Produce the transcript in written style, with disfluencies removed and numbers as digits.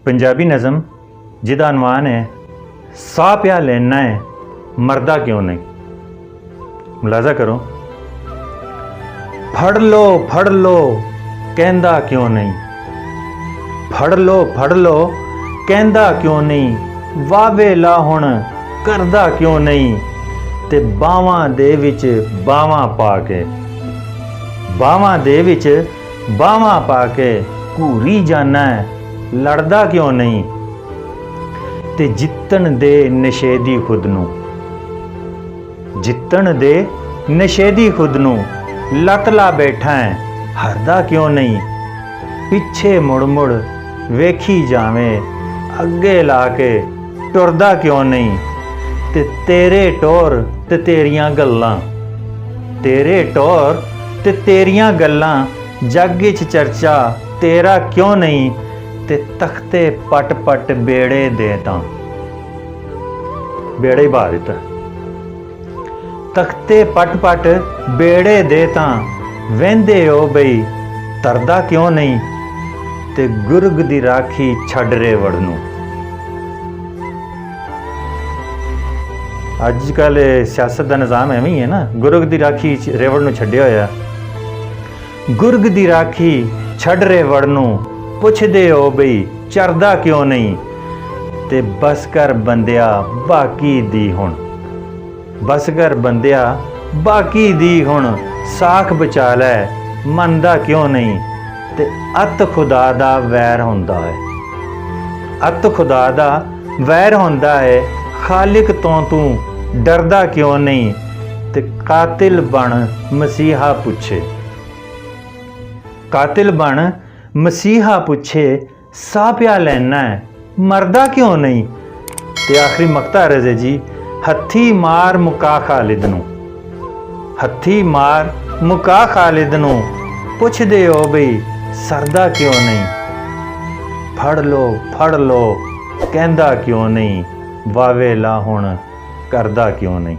पंजाबी नज़म जिदा अनवान है साह प्या लेना है मरदा क्यों नहीं। मुलाजा करो। फड़ लो कहंदा क्यों नहीं, फड़ लो कहंदा क्यों नहीं, वावे ला हुण करदा क्यों नहीं, ते बावां दे विच बावां पा के, बावां दे विच बावां पा के घूरी जाना है लड़दा क्यों नहीं, ते जितन दे नशेदी खुद नूं, जितन दे नशेदी खुद नूं लत ला बैठा है हरदा क्यों नहीं, पिछे मुड़ मुड़ वेखी जावें अगे ला के टुरदा क्यों नहीं, ते तेरे टोर ते तेरियां गल्लां, तेरे टोर ते तेरियां गल्लां जग च चर्चा तेरा क्यों नहीं, ते तख्ते पट पट बेड़े दे तां, बेड़े बहा दिता, तख्ते पट पट बेड़े दे तां वेंदे ओ बई तरदा क्यों नहीं, ते गुरग दी राखी छड़ रेवड़ नूं। अजकल सियासत का निज़ाम एवं ही है ना, गुरग दी राखी रेवड़ नूं छड्डिया होया, गुरग दी राखी छड़ रेवड़ नूं पुछदे हो बई चरदा क्यों नहीं, ते बस कर बंदिया बाकी दी हुण, बस कर बंदिया बाकी दी हुण साख बचा लै मनदा क्यों नहीं, ते अत खुदा दा वैर हुंदा है, अत खुदा दा वैर हुंदा है खालिक तो तू डरदा क्यों नहीं, ते कातिल बन मसीहा पुछे, कातिल बन मसीहा पुछे साह प्या लेना है मरदा क्यों नहीं, ते आखिरी मकता रज़े जी हथी मार मुका खालिद नूं, हथी मार मुका खालिद नूं पुछदे हो बई सरदा क्यों नहीं, फड़ लो कहंदा क्यों नहीं, वावे ला हुण करदा क्यों नहीं।